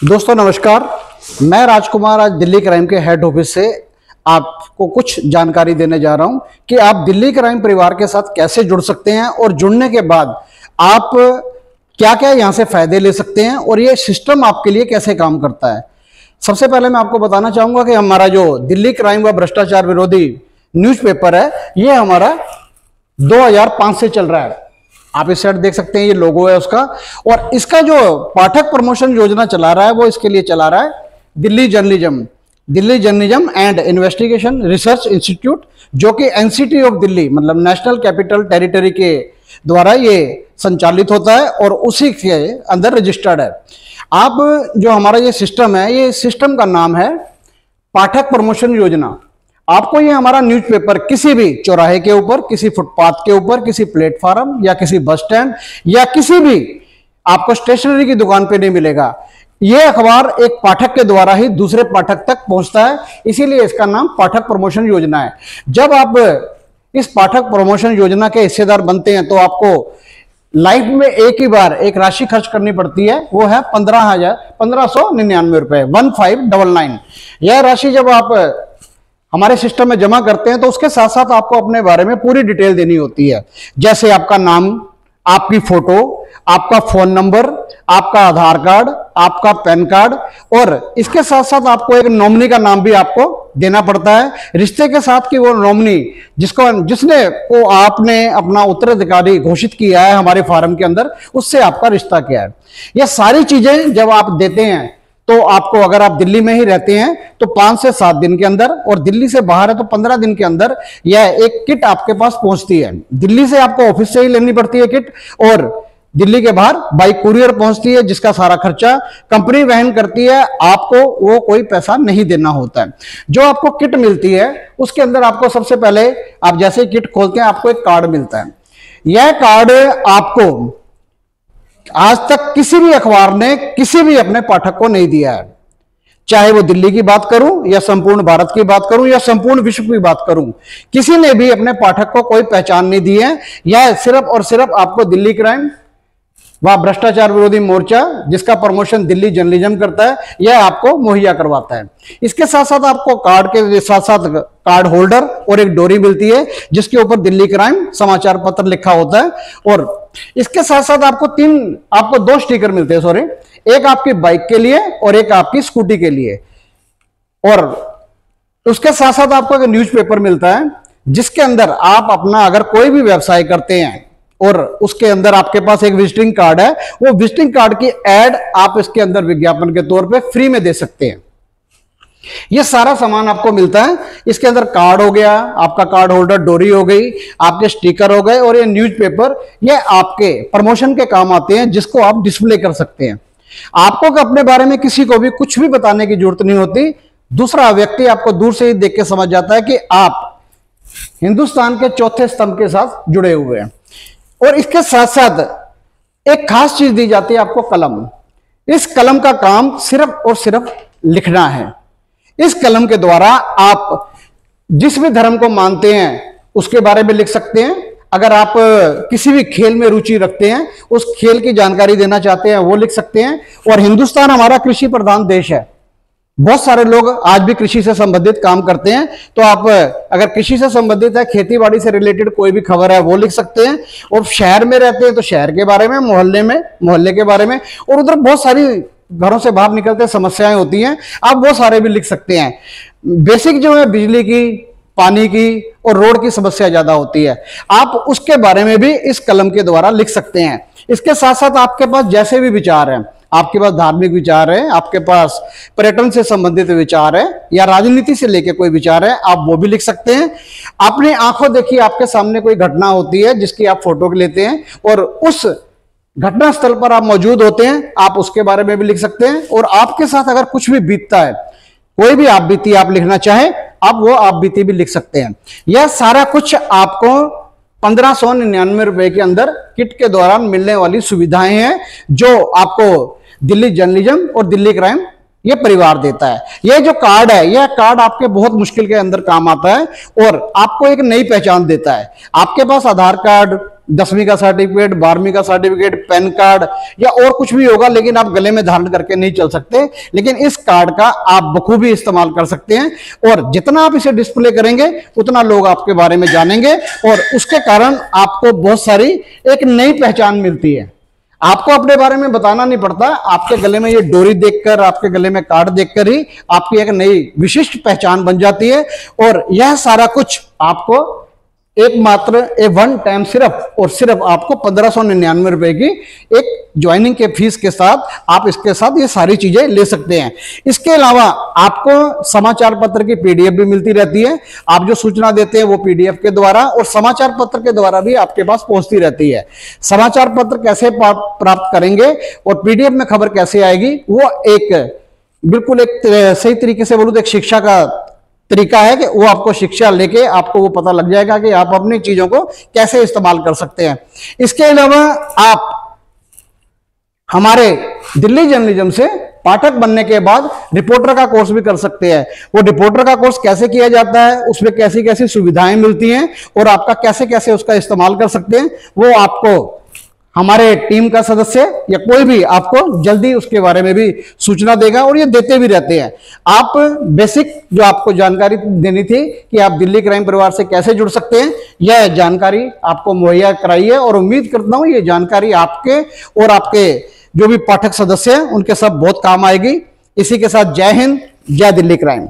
दोस्तों नमस्कार। मैं राजकुमार आज दिल्ली क्राइम के हेड ऑफिस से आपको कुछ जानकारी देने जा रहा हूं कि आप दिल्ली क्राइम परिवार के साथ कैसे जुड़ सकते हैं और जुड़ने के बाद आप क्या क्या यहां से फायदे ले सकते हैं और ये सिस्टम आपके लिए कैसे काम करता है। सबसे पहले मैं आपको बताना चाहूंगा कि हमारा जो दिल्ली क्राइम व भ्रष्टाचार विरोधी न्यूज़पेपर है, ये हमारा 2005 से चल रहा है। आप इस साइड देख सकते हैं, ये लोगो है उसका। और इसका जो पाठक प्रमोशन योजना चला रहा है वो इसके लिए चला रहा है Delhi journalism and investigation research institute, जो कि एनसीटी ऑफ दिल्ली मतलब नेशनल कैपिटल टेरिटरी के द्वारा ये संचालित होता है और उसी के अंदर रजिस्टर्ड है। आप जो हमारा ये सिस्टम है, ये सिस्टम का नाम है पाठक प्रमोशन योजना। आपको ये हमारा न्यूज़पेपर किसी भी चौराहे के ऊपर, किसी फुटपाथ के ऊपर, किसी प्लेटफार्म या किसी बस स्टैंड या किसी भी आपको स्टेशनरी की दुकान पे नहीं मिलेगा। ये अखबार एक पाठक के द्वारा ही दूसरे पाठक तक पहुंचता है, इसीलिए इसका नाम पाठक प्रमोशन योजना है। जब आप इस पाठक प्रमोशन योजना के हिस्सेदार बनते हैं तो आपको लाइफ में एक ही बार एक राशि खर्च करनी पड़ती है, वो है 15,999 रुपए 1599। यह राशि जब आप हमारे सिस्टम में जमा करते हैं तो उसके साथ साथ आपको अपने बारे में पूरी डिटेल देनी होती है, जैसे आपका नाम, आपकी फोटो, आपका फोन नंबर, आपका आधार कार्ड, आपका पैन कार्ड, और इसके साथ साथ आपको एक नॉमिनी का नाम भी आपको देना पड़ता है रिश्ते के साथ कि वो नॉमिनी जिसने को आपने अपना उत्तराधिकारी घोषित किया है हमारे फार्म के अंदर, उससे आपका रिश्ता क्या है। ये सारी चीजें जब आप देते हैं तो आपको, अगर आप दिल्ली में ही रहते हैं तो 5 से 7 दिन के अंदर, और दिल्ली से बाहर है तो 15 दिन के अंदर यह एक किट आपके पास पहुंचती है। दिल्ली से आपको ऑफिस से ही लेनी पड़ती है किट, और दिल्ली के बाहर बाई कुरियर पहुंचती है, जिसका सारा खर्चा कंपनी वहन करती है। आपको वो कोई पैसा नहीं देना होता है। जो आपको किट मिलती है उसके अंदर आपको सबसे पहले, आप जैसे किट खोलते हैं आपको एक कार्ड मिलता है। यह कार्ड आपको आज तक किसी भी अखबार ने किसी भी अपने पाठक को नहीं दिया है, चाहे वो दिल्ली की बात करूं या संपूर्ण भारत की बात करूं या संपूर्ण विश्व की बात करूं, किसी ने भी अपने पाठक को कोई पहचान नहीं दी है। यह सिर्फ और सिर्फ आपको दिल्ली क्राइम व भ्रष्टाचार विरोधी मोर्चा, जिसका प्रमोशन दिल्ली जर्नलिज्म करता है, यह आपको मुहैया करवाता है। इसके साथ साथ आपको कार्ड के साथ साथ कार्ड होल्डर और एक डोरी मिलती है जिसके ऊपर दिल्ली क्राइम समाचार पत्र लिखा होता है। और इसके साथ साथ आपको 2 स्टिकर मिलते हैं, सॉरी, एक आपकी बाइक के लिए और एक आपकी स्कूटी के लिए। और उसके साथ साथ आपको एक न्यूज़पेपर मिलता है जिसके अंदर आप अपना, अगर कोई भी व्यवसाय करते हैं और उसके अंदर आपके पास एक विजिटिंग कार्ड है, वो विजिटिंग कार्ड की एड आप इसके अंदर विज्ञापन के तौर पे फ्री में दे सकते हैं। ये सारा सामान आपको मिलता है। इसके अंदर कार्ड हो गया, आपका कार्ड होल्डर, डोरी हो गई, आपके स्टिकर हो गए, और ये न्यूज़पेपर, ये आपके प्रमोशन के काम आते हैं, जिसको आप डिस्प्ले कर सकते हैं। आपको अपने बारे में किसी को भी कुछ भी बताने की जरूरत नहीं होती। दूसरा व्यक्ति आपको दूर से ही देख के समझ जाता है कि आप हिंदुस्तान के चौथे स्तंभ के साथ जुड़े हुए हैं। और इसके साथ साथ एक खास चीज दी जाती है आपको, कलम। इस कलम का काम सिर्फ और सिर्फ लिखना है। इस कलम के द्वारा आप जिस भी धर्म को मानते हैं उसके बारे में लिख सकते हैं। अगर आप किसी भी खेल में रुचि रखते हैं, उस खेल की जानकारी देना चाहते हैं, वो लिख सकते हैं। और हिंदुस्तान हमारा कृषि प्रधान देश है। बहुत सारे लोग आज भी कृषि से संबंधित काम करते हैं, तो आप अगर कृषि से संबंधित है, खेती बाड़ी से रिलेटेड कोई भी खबर है वो लिख सकते हैं। और शहर में रहते हैं तो शहर के बारे में, मोहल्ले के बारे में, और उधर बहुत सारी घरों से बाहर निकलते समस्याएं होती हैं, आप वो सारे भी लिख सकते हैं। बेसिक जो है बिजली की, पानी की और रोड की समस्या ज्यादा होती है, आप उसके बारे में भी इस कलम के द्वारा लिख सकते हैं। इसके साथ साथ आपके पास जैसे भी विचार हैं, आपके पास धार्मिक विचार है, आपके पास पर्यटन से संबंधित विचार है, या राजनीति से लेकर कोई विचार है, आप वो भी लिख सकते हैं। अपनी आंखों देखिए, आपके सामने कोई घटना होती है जिसकी आप फोटो लेते हैं और उस घटना स्थल पर आप मौजूद होते हैं, आप उसके बारे में भी लिख सकते हैं। और आपके साथ अगर कुछ भी बीतता है, कोई भी आप बीती आप लिखना चाहें, आप वो आप बीती भी लिख सकते हैं। यह सारा कुछ आपको 1599 रुपए के अंदर किट के दौरान मिलने वाली सुविधाएं हैं, जो आपको दिल्ली जर्नलिज्म और दिल्ली क्राइम ये परिवार देता है। ये जो कार्ड है, यह कार्ड आपके बहुत मुश्किल के अंदर काम आता है और आपको एक नई पहचान देता है। आपके पास आधार कार्ड, 10वीं का सर्टिफिकेट, 12वीं का सर्टिफिकेट, पैन कार्ड या और कुछ भी होगा, लेकिन आप गले में धारण करके नहीं चल सकते। लेकिन इस कार्ड का आप बखूबी इस्तेमाल कर सकते हैं और जितना आप इसे डिस्प्ले करेंगे उतना लोग आपके बारे में जानेंगे और उसके कारण आपको बहुत सारी एक नई पहचान मिलती है। आपको अपने बारे में बताना नहीं पड़ता, आपके गले में ये डोरी देखकर, आपके गले में कार्ड देखकर ही आपकी एक नई विशिष्ट पहचान बन जाती है। और यह सारा कुछ आपको एकमात्र वन टाइम सिर्फ और सिर्फ आपको 1599 रुपए की एक ज्वाइनिंग के फीस के साथ आप इसके साथ ये सारी चीजें ले सकते हैं। इसके अलावा आपको समाचार पत्र की पीडीएफ भी मिलती रहती है। आप जो सूचना देते हैं वो पीडीएफ के द्वारा और समाचार पत्र के द्वारा भी आपके पास पहुंचती रहती है। समाचार पत्र कैसे प्राप्त करेंगे और पीडीएफ में खबर कैसे आएगी, वो एक बिल्कुल एक सही तरीके से बोलूं तो एक शिक्षा का तरीका है कि वो आपको शिक्षा लेके आपको वो पता लग जाएगा कि आप अपनी चीजों को कैसे इस्तेमाल कर सकते हैं। इसके अलावा आप हमारे दिल्ली जर्नलिज्म से पाठक बनने के बाद रिपोर्टर का कोर्स भी कर सकते हैं। वो रिपोर्टर का कोर्स कैसे किया जाता है, उसमें कैसी कैसी सुविधाएं मिलती हैं और आपका कैसे कैसे उसका इस्तेमाल कर सकते हैं, वो आपको हमारे टीम का सदस्य या कोई भी आपको जल्दी उसके बारे में भी सूचना देगा और ये देते भी रहते हैं। आप बेसिक जो आपको जानकारी देनी थी कि आप दिल्ली क्राइम परिवार से कैसे जुड़ सकते हैं, यह जानकारी आपको मुहैया कराई है और उम्मीद करता हूं ये जानकारी आपके और आपके जो भी पाठक सदस्य हैं उनके सब बहुत काम आएगी। इसी के साथ जय हिंद, जय दिल्ली क्राइम।